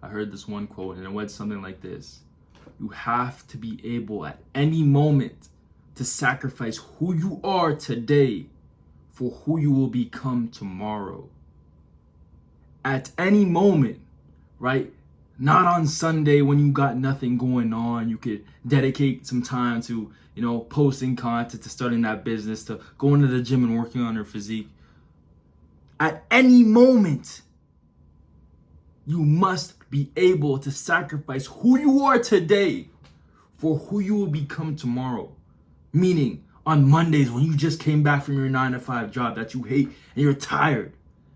I heard this one quote and it went something like this. You have to be able at any moment to sacrifice who you are today for who you will become tomorrow. At any moment, right? Not on Sunday when you got nothing going on. You could dedicate some time to, posting content, to starting that business, to going to the gym and working on your physique. At any moment, you must be able to sacrifice who you are today for who you will become tomorrow. Meaning, on Mondays when you just came back from your 9-to-5 job that you hate and you're tired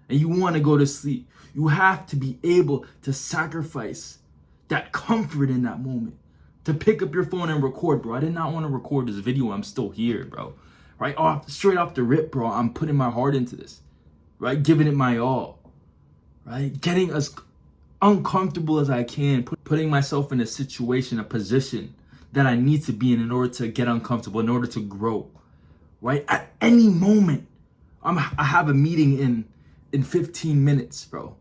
and you want to go to sleep, you have to be able to sacrifice that comfort in that moment. To pick up your phone and record, bro. I did not want to record this video. I'm still here, bro. Right? Straight off the rip, bro. I'm putting my heart into this. Right? Giving it my all. Right? Getting as uncomfortable as I can. Putting myself in a situation, a position that I need to be in order to get uncomfortable, in order to grow. Right? At any moment, I have a meeting in 15 minutes, bro.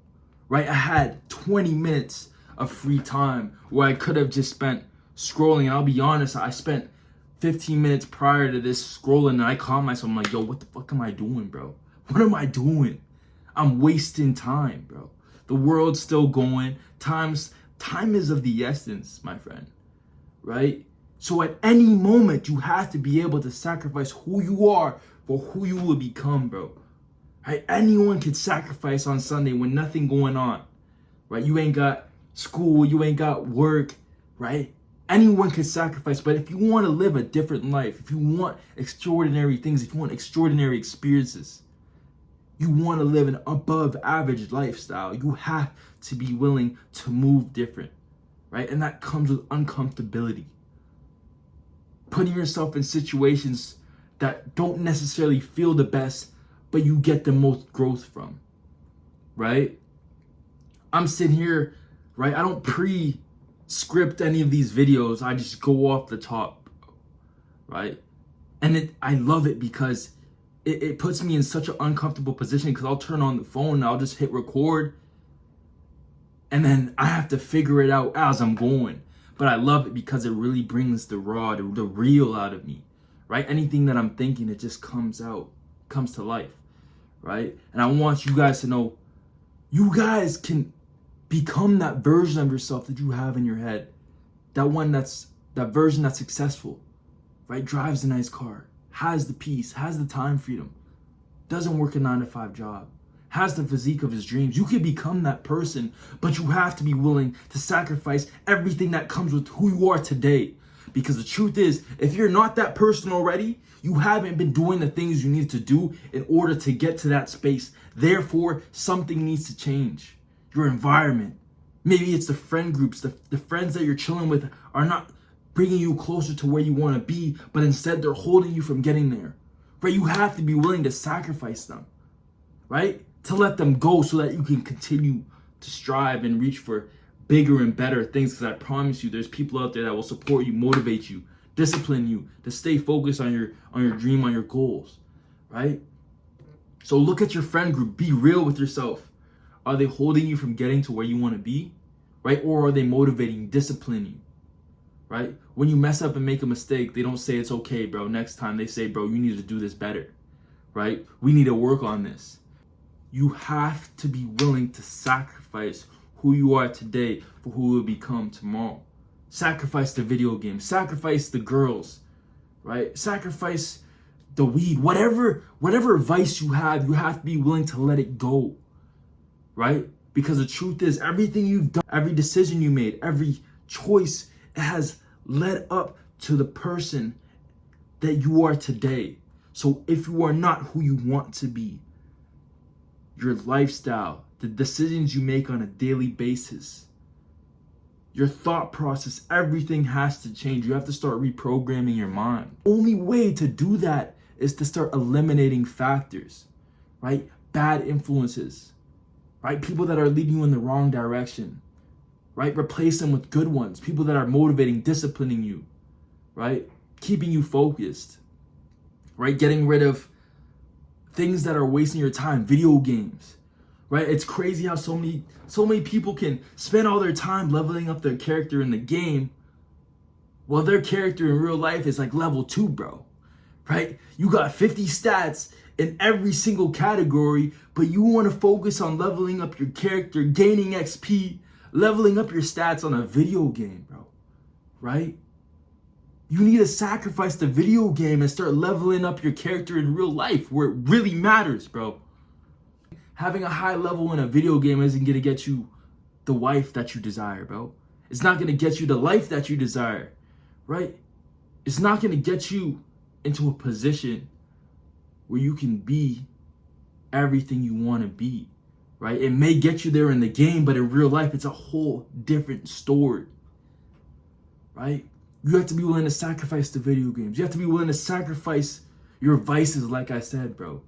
Right? I had 20 minutes of free time where I could have just spent scrolling. And I'll be honest, I spent 15 minutes prior to this scrolling and I caught myself. I'm like, yo, what the fuck am I doing, bro? What am I doing? I'm wasting time, bro. The world's still going. Time is of the essence, my friend. Right? So at any moment, you have to be able to sacrifice who you are for who you will become, bro. Right? Anyone can sacrifice on Sunday when nothing going on. Right? You ain't got school, you ain't got work, right? Anyone can sacrifice, but if you want to live a different life, if you want extraordinary things, if you want extraordinary experiences, you want to live an above average lifestyle, you have to be willing to move different, right? And that comes with uncomfortability. Putting yourself in situations that don't necessarily feel the best, but you get the most growth from, right? I'm sitting here, right? I don't pre-script any of these videos. I just go off the top, right? And I love it because it puts me in such an uncomfortable position because I'll turn on the phone and I'll just hit record and then I have to figure it out as I'm going. But I love it because it really brings the raw, the real out of me, right? Anything that I'm thinking, it just comes out, comes to life, right? And I want you guys to know, you guys can become that version of yourself that you have in your head. That version that's successful, right? Drives a nice car, has the peace, has the time freedom, doesn't work a 9-to-5 job, has the physique of his dreams. You can become that person, but you have to be willing to sacrifice everything that comes with who you are today. Because the truth is, if you're not that person already, you haven't been doing the things you need to do in order to get to that space. Therefore, something needs to change. Your environment. Maybe it's the friend groups, the friends that you're chilling with are not bringing you closer to where you want to be, but instead they're holding you from getting there. Right? You have to be willing to sacrifice them, right? To let them go so that you can continue to strive and reach for bigger and better things. Because I promise you, there's people out there that will support you, motivate you, discipline you to stay focused on your dream, on your goals, right? So look at your friend group. Be real with yourself. Are they holding you from getting to where you want to be, right? Or are they motivating, disciplining you, right? When you mess up and make a mistake, they don't say it's okay, bro. Next time they say, bro, you need to do this better, right? We need to work on this. You have to be willing to sacrifice who you are today for who you will become tomorrow. Sacrifice the video game, sacrifice the girls, right? Sacrifice the weed, whatever vice you have to be willing to let it go. Right? Because the truth is, everything you've done, every decision you made, every choice, it has led up to the person that you are today. So if you are not who you want to be, your lifestyle, the decisions you make on a daily basis, your thought process, everything has to change. You have to start reprogramming your mind. The only way to do that is to start eliminating factors, right? Bad influences. Right? People that are leading you in the wrong direction, right? Replace them with good ones. People that are motivating, disciplining you, right? Keeping you focused, right? Getting rid of things that are wasting your time, video games, right? It's crazy how so many people can spend all their time leveling up their character in the game, while their character in real life is like level 2, bro, right? You got 50 stats in every single category, but you want to focus on leveling up your character, gaining XP, leveling up your stats on a video game, bro, right? You need to sacrifice the video game and start leveling up your character in real life where it really matters, bro. Having a high level in a video game isn't going to get you the wife that you desire, bro. It's not going to get you the life that you desire, right? It's not going to get you into a position where you can be everything you want to be, right? It may get you there in the game, but in real life, it's a whole different story, right? You have to be willing to sacrifice the video games. You have to be willing to sacrifice your vices, like I said, bro.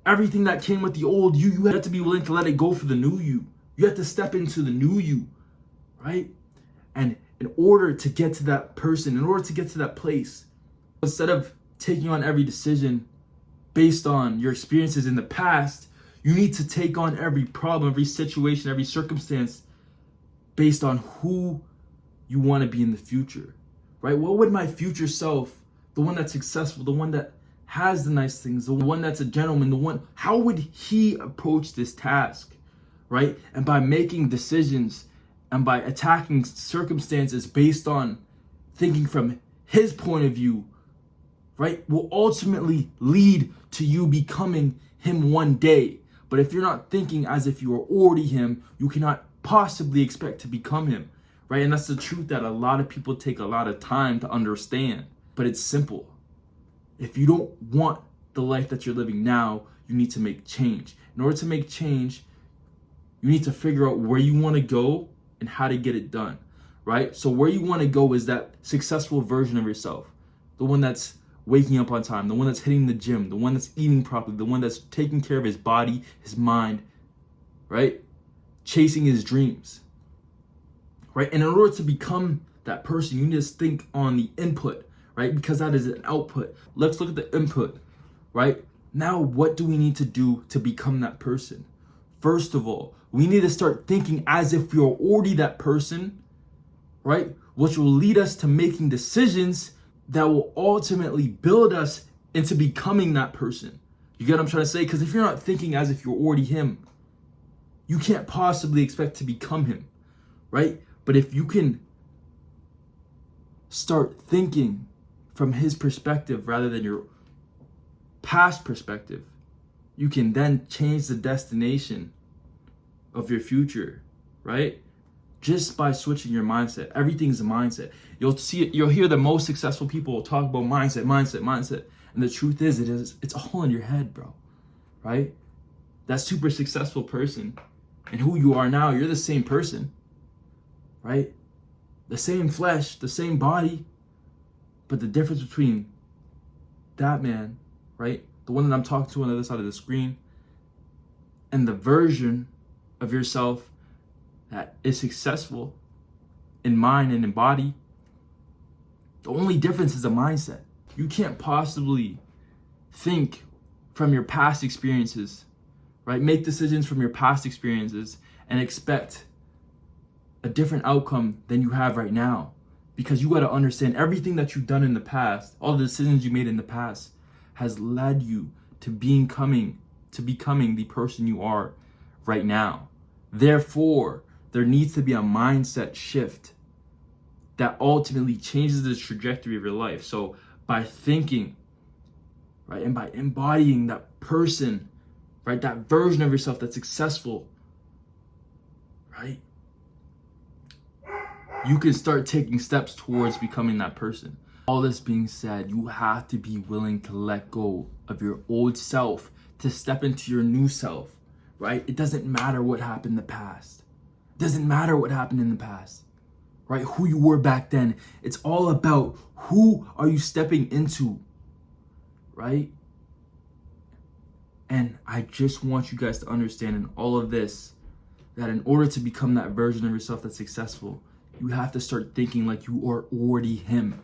Everything that came with the old you have to be willing to let it go for the new you. You have to step into the new you, right? And in order to get to that person, in order to get to that place, instead of taking on every decision based on your experiences in the past, you need to take on every problem, every situation, every circumstance based on who you want to be in the future, right? What would my future self, the one that's successful, the one that has the nice things, the one that's a gentleman, how would he approach this task, right? And by making decisions and by attacking circumstances based on thinking from his point of view, right, will ultimately lead to you becoming him one day. But if you're not thinking as if you are already him, you cannot possibly expect to become him, right? And that's the truth that a lot of people take a lot of time to understand. But it's simple. If you don't want the life that you're living now, you need to make change. In order to make change, you need to figure out where you want to go and how to get it done, right? So where you want to go is that successful version of yourself, the one that's waking up on time, the one that's hitting the gym, the one that's eating properly, the one that's taking care of his body, his mind, right? Chasing his dreams, right? And in order to become that person, you need to think on the input, right? Because that is an output. Let's look at the input, right? Now, what do we need to do to become that person? First of all, we need to start thinking as if you're already that person, right? Which will lead us to making decisions that will ultimately build us into becoming that person. You get what I'm trying to say? Because if you're not thinking as if you're already him, you can't possibly expect to become him, right? But if you can start thinking from his perspective rather than your past perspective, you can then change the destination of your future, right? Just by switching your mindset. Everything's a mindset. You'll hear the most successful people talk about mindset. And the truth is, it's all in your head, bro, right? That super successful person and who you are now, you're the same person, right? The same flesh, the same body, but the difference between that man, right? The one that I'm talking to on the other side of the screen, and the version of yourself that is successful in mind and in body, the only difference is a mindset. You can't possibly think from your past experiences, right? Make decisions from your past experiences and expect a different outcome than you have right now. Because you got to understand everything that you've done in the past, all the decisions you made in the past has led you to becoming the person you are right now. Therefore, there needs to be a mindset shift that ultimately changes the trajectory of your life. So by thinking, right, and by embodying that person, right, that version of yourself that's successful, right, you can start taking steps towards becoming that person. All this being said, you have to be willing to let go of your old self to step into your new self, right? It doesn't matter what happened in the past. It doesn't matter what happened in the past, right? Who you were back then. It's all about who are you stepping into, right? And I just want you guys to understand in all of this that in order to become that version of yourself that's successful, you have to start thinking like you are already him,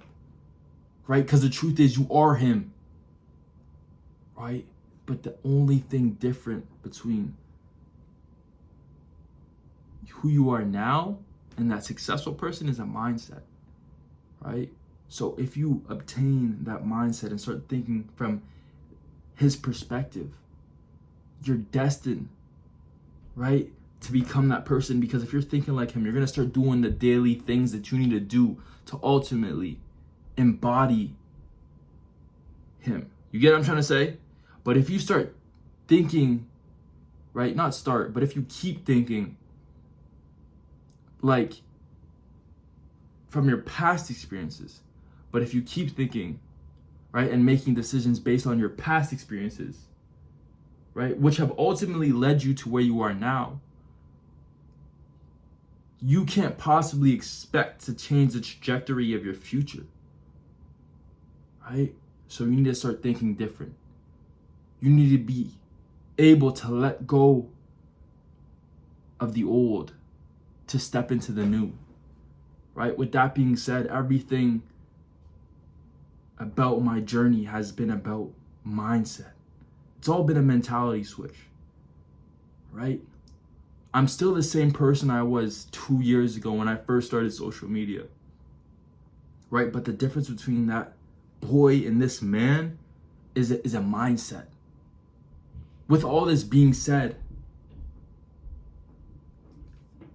right? Because the truth is you are him, right? But the only thing different between who you are now and that successful person is a mindset, right? So if you obtain that mindset and start thinking from his perspective, you're destined, right, to become that person. Because if you're thinking like him, you're going to start doing the daily things that you need to do to ultimately embody him. You get what I'm trying to say? But if you start thinking, right, not start, but if you keep thinking like from your past experiences, but if you keep thinking, right, and making decisions based on your past experiences, right, which have ultimately led you to where you are now, you can't possibly expect to change the trajectory of your future, right? So you need to start thinking different. You need to be able to let go of the old to step into the new, right? With that being said, everything about my journey has been about mindset. It's all been a mentality switch, right? I'm still the same person I was 2 years ago when I first started social media, right? But the difference between that boy and this man is a mindset. With all this being said,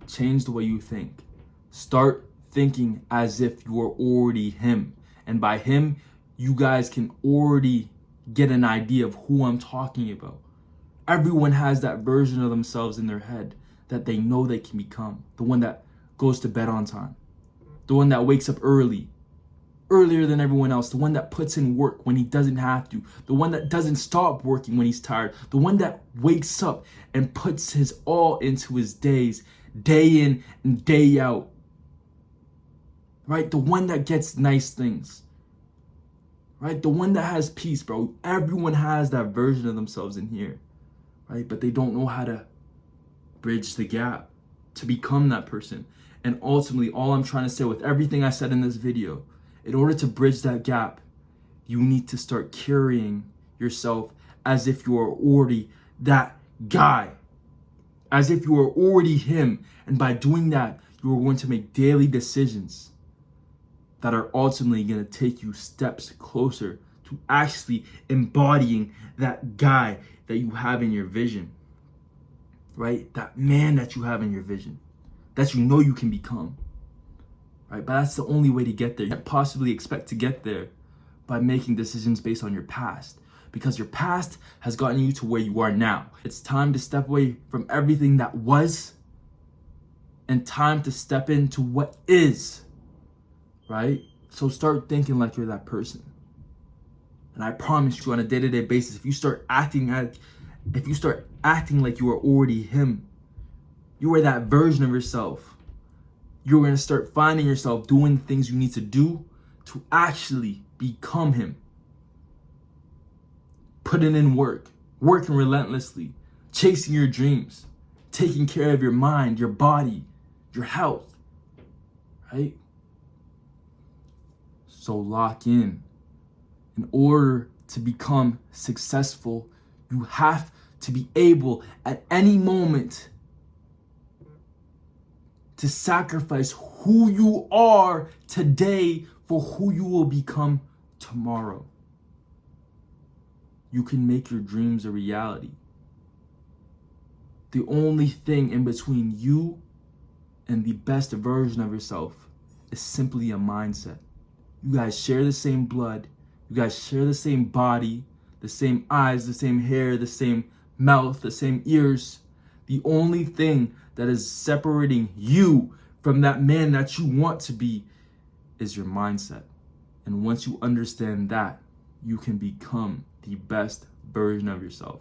change the way you think. Start thinking as if you are already him. And by him, you guys can already get an idea of who I'm talking about. Everyone has that version of themselves in their head that they know they can become. The one that goes to bed on time. The one that wakes up earlier than everyone else. The one that puts in work when he doesn't have to. The one that doesn't stop working when he's tired. The one that wakes up and puts his all into his days, day in and day out. Right? The one that gets nice things. Right? The one that has peace, bro. Everyone has that version of themselves in here. Right? But they don't know how to bridge the gap to become that person. And ultimately, all I'm trying to say with everything I said in this video, in order to bridge that gap, you need to start carrying yourself as if you are already that guy, as if you are already him. And by doing that, you are going to make daily decisions that are ultimately going to take you steps closer to actually embodying that guy that you have in your vision, right? That man that you have in your vision, that you know you can become, right? But that's the only way to get there. You can't possibly expect to get there by making decisions based on your past, because your past has gotten you to where you are now. It's time to step away from everything that was and time to step into what is, right? So start thinking like you're that person. And I promise you, on a day-to-day basis, if you start acting like you are already him, you are that version of yourself, you're going to start finding yourself doing the things you need to do to actually become him. Putting in work, working relentlessly, chasing your dreams, taking care of your mind, your body, your health, right? So lock in. In order to become successful, you have to be able at any moment to sacrifice who you are today for who you will become tomorrow. You can make your dreams a reality. The only thing in between you and the best version of yourself is simply a mindset. You guys share the same blood. You guys share the same body, the same eyes, the same hair, the same mouth, the same ears. The only thing that is separating you from that man that you want to be is your mindset. And once you understand that, you can become the best version of yourself.